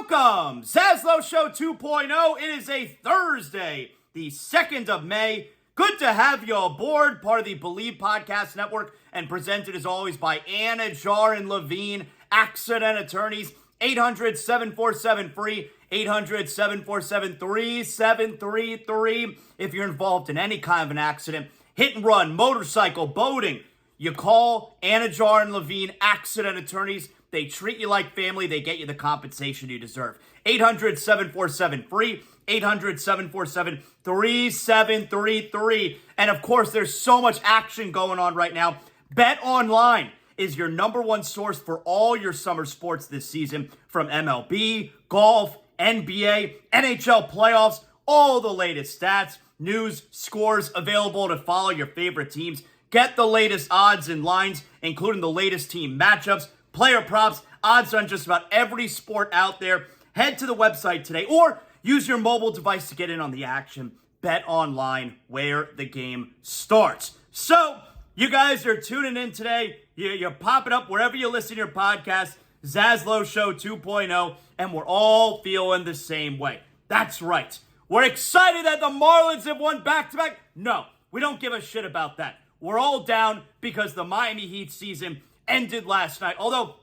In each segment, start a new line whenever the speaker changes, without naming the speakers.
Welcome, ZASLOW Show 2.0. It is a Thursday, the 2nd of May. Good to have you aboard, part of the Believe Podcast Network, and presented as always by Anidjar and Levine, accident attorneys, 800-747-FREE, 800-747-3733. If you're involved in any kind of an accident, hit and run, motorcycle, boating, you call Anidjar and Levine, accident attorneys. They treat you like family. They get you the compensation you deserve. 800-747-FREE, 800-747-3733. And of course, there's so much action going on right now. Bet Online is your number one source for all your summer sports this season, from MLB, golf, NBA, NHL playoffs, all the latest stats, news, scores available to follow your favorite teams. Get the latest odds and lines, including the latest team matchups, player props, odds on just about every sport out there. Head to the website today or use your mobile device to get in on the action. Bet Online, where the game starts. So, you guys are tuning in today. You're popping up wherever you listen to your podcast, ZASLOW Show 2.0, and we're all feeling the same way. That's right. We're excited that the Marlins have won back-to-back. No, we don't give a shit about that. We're all down because the Miami Heat season ended last night. Although,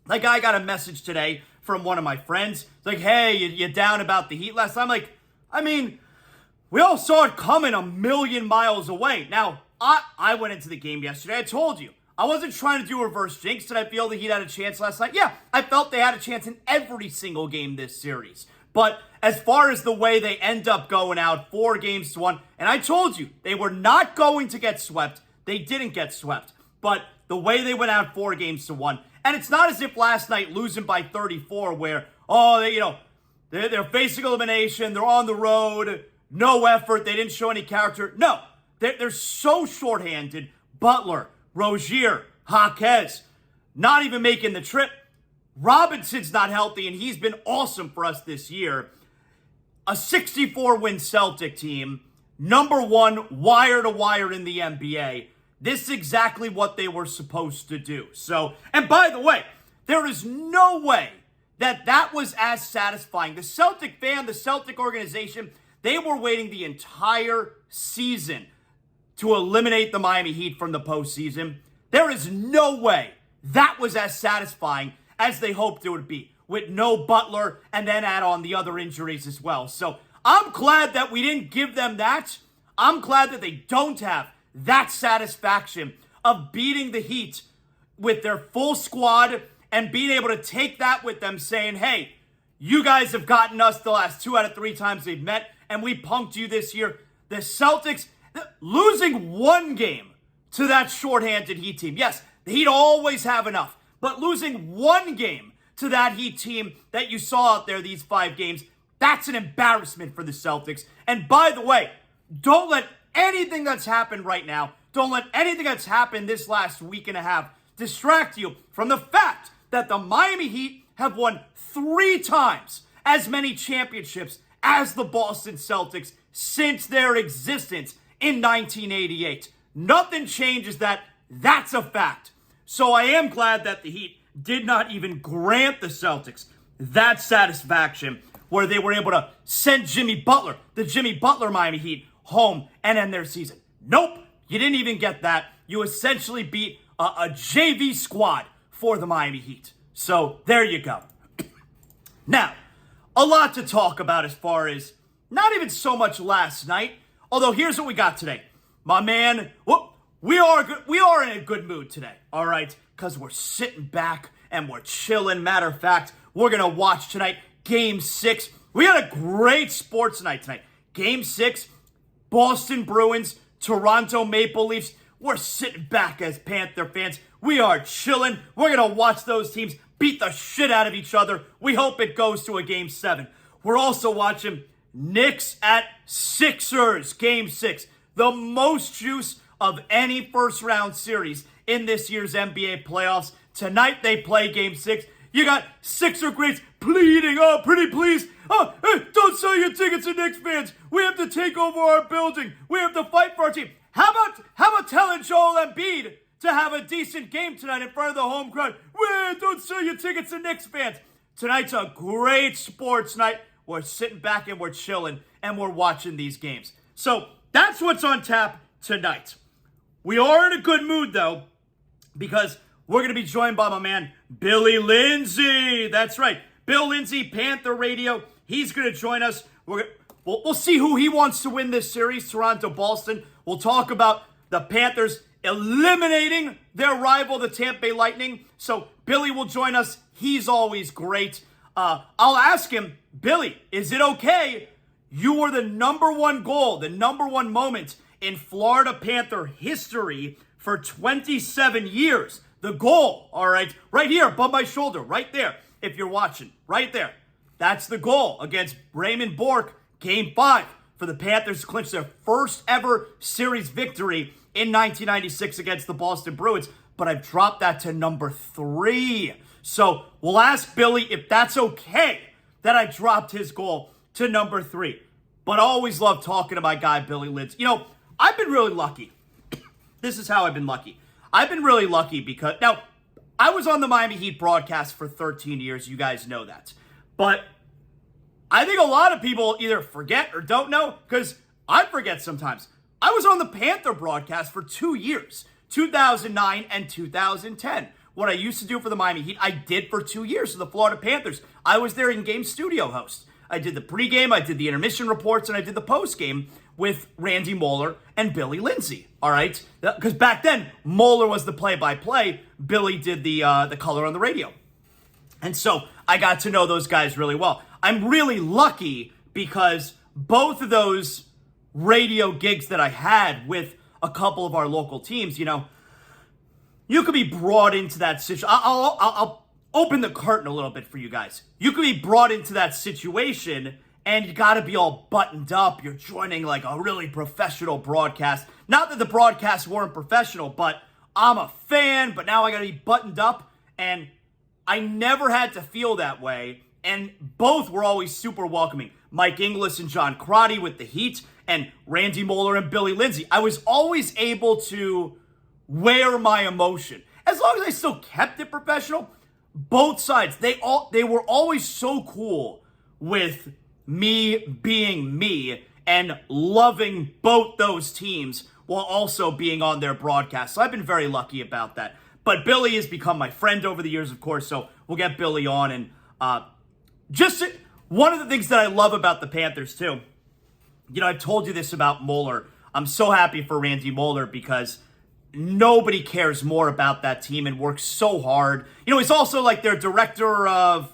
like, I got a message today from one of my friends. It's like, hey, you down about the Heat last night? I'm like, we all saw it coming a million miles away. Now, I went into the game yesterday. I told you. I wasn't trying to do reverse jinx. Did I feel the Heat had a chance last night? Yeah, I felt they had a chance in every single game this series. But as far as the way they end up going out, 4-1, and I told you, they were not going to get swept. They didn't get swept. But the way they went out 4-1, and it's not as if last night losing by 34 where, they're facing elimination, they're on the road, no effort, they didn't show any character. No, they're so shorthanded. Butler, Rozier, Jaquez, not even making the trip. Robinson's not healthy, and he's been awesome for us this year. A 64-win Celtic team, number one wire-to-wire in the NBA. This is exactly what they were supposed to do. So, and by the way, there is no way that was as satisfying. The Celtic fan, the Celtic organization, they were waiting the entire season to eliminate the Miami Heat from the postseason. There is no way that was as satisfying as they hoped it would be, with no Butler and then add on the other injuries as well. So I'm glad that we didn't give them that. I'm glad that they don't have that satisfaction of beating the Heat with their full squad and being able to take that with them, saying, hey, you guys have gotten us the last 2 out of 3 times they've met, and we punked you this year. The Celtics losing one game to that shorthanded Heat team. Yes, the Heat always have enough, but losing one game to that Heat team that you saw out there these 5 games, that's an embarrassment for the Celtics. And by the way, don't let anything that's happened right now, don't let anything that's happened this last week and a half distract you from the fact that the Miami Heat have won 3 times as many championships as the Boston Celtics since their existence in 1988. Nothing changes that. That's a fact. So I am glad that the Heat did not even grant the Celtics that satisfaction where they were able to send Jimmy Butler, the Jimmy Butler Miami Heat, home and end their season. Nope, you didn't even get that. You essentially beat a JV squad for the Miami Heat. So there you go. Now, a lot to talk about as far as not even so much last night, although here's what we got today. My man, we are in a good mood today, all right? Because we're sitting back and we're chilling. Matter of fact, we're going to watch tonight Game 6. We got a great sports night tonight. Game 6, Boston Bruins, Toronto Maple Leafs. We're sitting back as Panther fans. We are chilling. We're going to watch those teams beat the shit out of each other. We hope it goes to a Game 7. We're also watching Knicks at Sixers, Game 6. The most juice of any first-round series in this year's NBA playoffs. Tonight they play Game 6. You got Sixer greats pleading, oh, pretty please. Oh, hey, don't sell your tickets to Knicks fans. We have to take over our building. We have to fight for our team. How about telling Joel Embiid to have a decent game tonight in front of the home crowd? Well, don't sell your tickets to Knicks fans. Tonight's a great sports night. We're sitting back and we're chilling and we're watching these games. So that's what's on tap tonight. We are in a good mood, though, because we're going to be joined by my man, Billy Lindsay. That's right. Bill Lindsay, Panther Radio. He's going to join us. We'll see who he wants to win this series, Toronto-Boston. We'll talk about the Panthers eliminating their rival, the Tampa Bay Lightning. So Billy will join us. He's always great. I'll ask him, Billy, is it okay? You were the number one goal, the number one moment in Florida Panther history for 27 years. The goal, all right, right here above my shoulder, right there, if you're watching, right there. That's the goal against Raymond Bourque, Game 5, for the Panthers to clinch their first ever series victory in 1996 against the Boston Bruins. But I've dropped that to number 3. So we'll ask Billy if that's okay that I dropped his goal to number 3. But I always love talking to my guy, Billy Lindsay. You know, I've been really lucky. This is how I've been lucky. I've been really lucky because, now, I was on the Miami Heat broadcast for 13 years. You guys know that. But I think a lot of people either forget or don't know, because I forget sometimes. I was on the Panther broadcast for 2 years, 2009 and 2010. What I used to do for the Miami Heat, I did for 2 years for the Florida Panthers. I was their in-game studio host. I did the pregame, I did the intermission reports, and I did the postgame with Randy Moeller and Billy Lindsay, all right? Because back then, Moeller was the play-by-play. Billy did the color on the radio. And so I got to know those guys really well. I'm really lucky because both of those radio gigs that I had with a couple of our local teams, you know, you could be brought into that situation. I'll open the curtain a little bit for you guys. You could be brought into that situation and you got to be all buttoned up. You're joining like a really professional broadcast. Not that the broadcasts weren't professional, but I'm a fan, but now I got to be buttoned up. And I never had to feel that way. And both were always super welcoming. Mike Inglis and John Crotty with the Heat, and Randy Moeller and Billy Lindsay. I was always able to wear my emotion. As long as I still kept it professional, both sides, they were always so cool with me being me and loving both those teams while also being on their broadcast. So I've been very lucky about that. But Billy has become my friend over the years, of course, so we'll get Billy on. And one of the things that I love about the Panthers, too, you know, I've told you this about Moeller. I'm so happy for Randy Moeller because nobody cares more about that team and works so hard. You know, he's also like their director of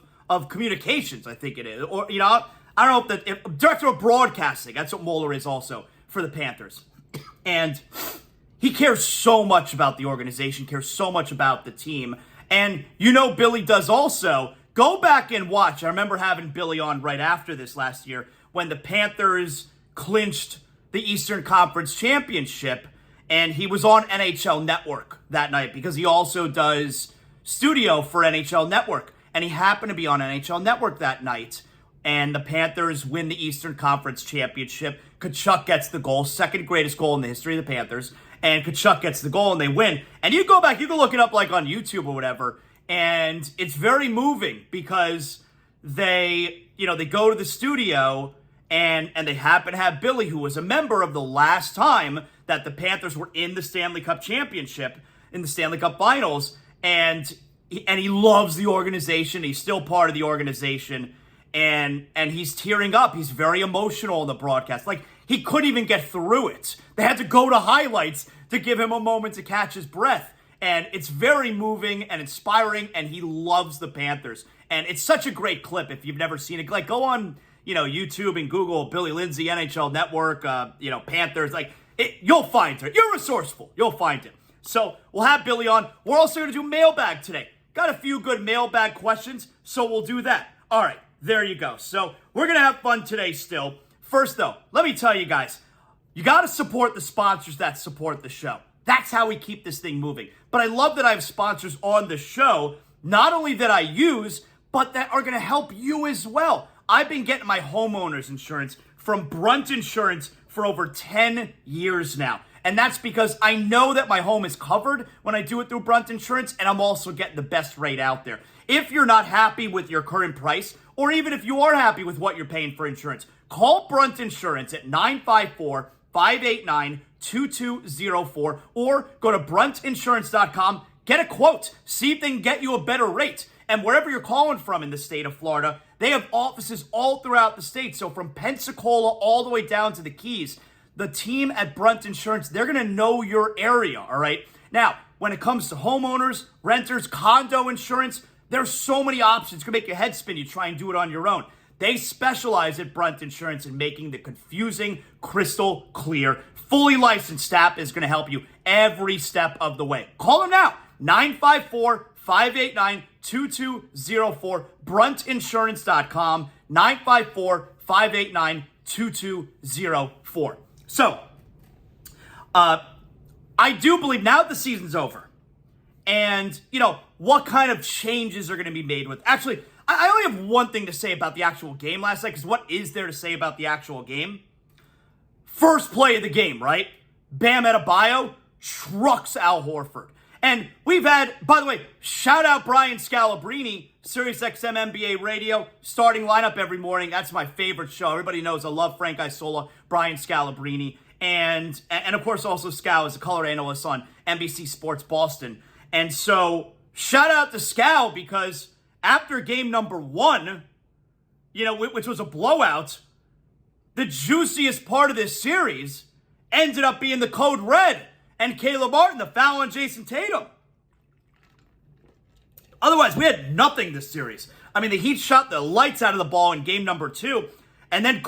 communications, I think it is. Or, you know, I don't know if director of broadcasting. That's what Moeller is also for the Panthers. And he cares so much about the organization, cares so much about the team. And you know Billy does also. Go back and watch. I remember having Billy on right after this last year when the Panthers clinched the Eastern Conference Championship, and he was on NHL Network that night because he also does studio for NHL Network, and he happened to be on NHL Network that night, and the Panthers win the Eastern Conference Championship. Tkachuk gets the goal, second greatest goal in the history of the Panthers, and Tkachuk gets the goal, and they win. And you go back, you can look it up like on YouTube or whatever, and it's very moving because they go to the studio and they happen to have Billy, who was a member of the last time that the Panthers were in the Stanley Cup Championship, in the Stanley Cup Finals, and he loves the organization. He's still part of the organization, and he's tearing up. He's very emotional in the broadcast. Like, he couldn't even get through it. They had to go to highlights to give him a moment to catch his breath. And it's very moving and inspiring, and he loves the Panthers. And it's such a great clip if you've never seen it. Like, go on, YouTube and Google Billy Lindsay, NHL Network, Panthers. Like, you'll find it. You're resourceful. You'll find it. So we'll have Billy on. We're also going to do mailbag today. Got a few good mailbag questions, so we'll do that. All right, there you go. So we're going to have fun today still. First, though, let me tell you guys, you got to support the sponsors that support the show. That's how we keep this thing moving. But I love that I have sponsors on the show, not only that I use, but that are going to help you as well. I've been getting my homeowner's insurance from Brunt Insurance for over 10 years now. And that's because I know that my home is covered when I do it through Brunt Insurance, and I'm also getting the best rate out there. if you're not happy with your current price, or even if you are happy with what you're paying for insurance, call Brunt Insurance at 954-589-2204 or go to bruntinsurance.com, get a quote, see if they can get you a better rate. And wherever you're calling from in the state of Florida, they have offices all throughout the state. So from Pensacola all the way down to the Keys, the team at Brunt Insurance, they're going to know your area, all right? Now, when it comes to homeowners, renters, condo insurance, there's so many options. It's going to make your head spin. You try and do it on your own. They specialize at Brunt Insurance in making the confusing crystal clear. Fully licensed staff is going to help you every step of the way. Call them now, 954-589-2204, bruntinsurance.com, 954-589-2204. So, I do believe now that the season's over, and, what kind of changes are going to be made with... Actually, I only have one thing to say about the actual game last night, because what is there to say about the actual game? First play of the game, right? Bam Adebayo trucks Al Horford. And we've had, by the way, shout out Brian Scalabrine, SiriusXM NBA Radio, starting lineup every morning. That's my favorite show. Everybody knows I love Frank Isola, Brian Scalabrine, and of course also Scal is a color analyst on NBC Sports Boston. And so shout out to Scal, because after game number 1, which was a blowout, the juiciest part of this series ended up being the code red and Caleb Martin, the foul on Jason Tatum. Otherwise, we had nothing this series. I mean, the Heat shot the lights out of the ball in game number 2, and then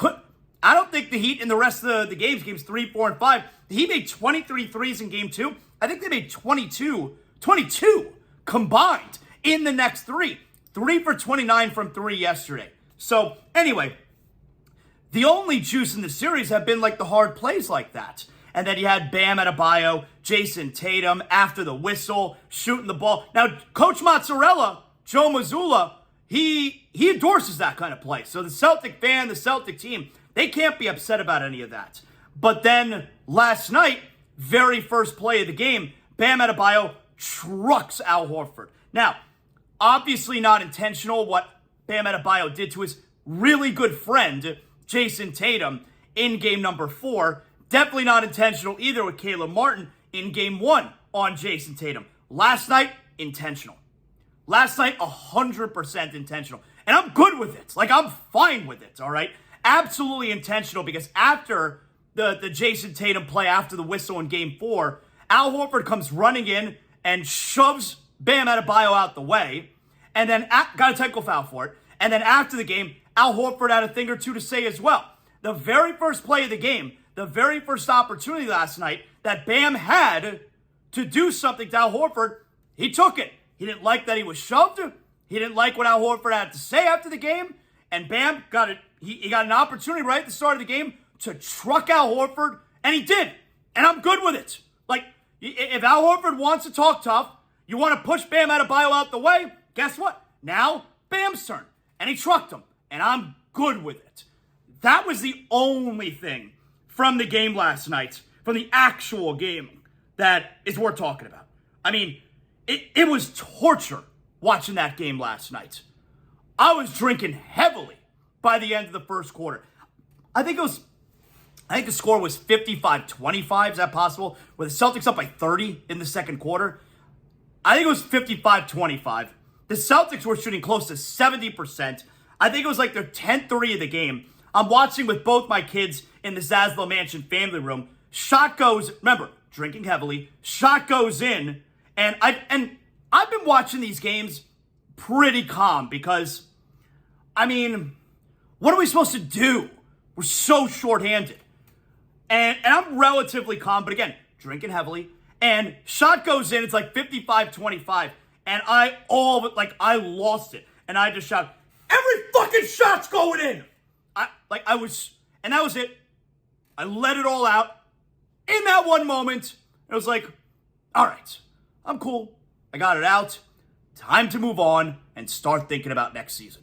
I don't think the Heat in the rest of the games 3, 4, and 5, the Heat made 23 threes in game 2. I think they made 22 combined in the next 3. 3 for 29 from 3 yesterday. So, anyway, the only juice in the series have been like the hard plays like that. And then you had Bam Adebayo, Jason Tatum, after the whistle, shooting the ball. Now, Coach Mozzarella, Joe Mazzulla, he endorses that kind of play. So the Celtic fan, the Celtic team, they can't be upset about any of that. But then last night, very first play of the game, Bam Adebayo trucks Al Horford. Now, obviously not intentional what Bam Adebayo did to his really good friend, Jason Tatum, in game number 4. Definitely not intentional either with Caleb Martin in game 1 on Jason Tatum. Last night, intentional. Last night, 100% intentional. And I'm good with it. I'm fine with it, all right? Absolutely intentional, because after the Jason Tatum play, after the whistle in game 4, Al Horford comes running in and shoves Bam Adebayo out the way, and then got a technical foul for it. And then after the game, Al Horford had a thing or two to say as well. The very first play of the game, the very first opportunity last night that Bam had to do something to Al Horford, he took it. He didn't like that he was shoved. He didn't like what Al Horford had to say after the game. And Bam got it. He got an opportunity right at the start of the game to truck Al Horford, and he did. And I'm good with it. If Al Horford wants to talk tough, you want to push Bam Adebayo out the way, guess what? Now, Bam's turn. And he trucked him. And I'm good with it. That was the only thing from the game last night, from the actual game, that is worth talking about. I mean, it was torture watching that game last night. I was drinking heavily by the end of the first quarter. I think the score was 55-25. Is that possible? With the Celtics up by 30 in the second quarter. I think it was 55-25. The Celtics were shooting close to 70%. I think it was like their 10th three of the game. I'm watching with both my kids in the ZASLOW Mansion family room. Shot goes, remember, drinking heavily. Shot goes in, and I've been watching these games pretty calm, because, I mean, what are we supposed to do? We're so shorthanded. And I'm relatively calm, but again, drinking heavily. And shot goes in, it's like 55-25. And I lost it. And I just shout, every fucking shot's going in! And that was it. I let it all out in that one moment. It was like, all right, I'm cool. I got it out. Time to move on and start thinking about next season.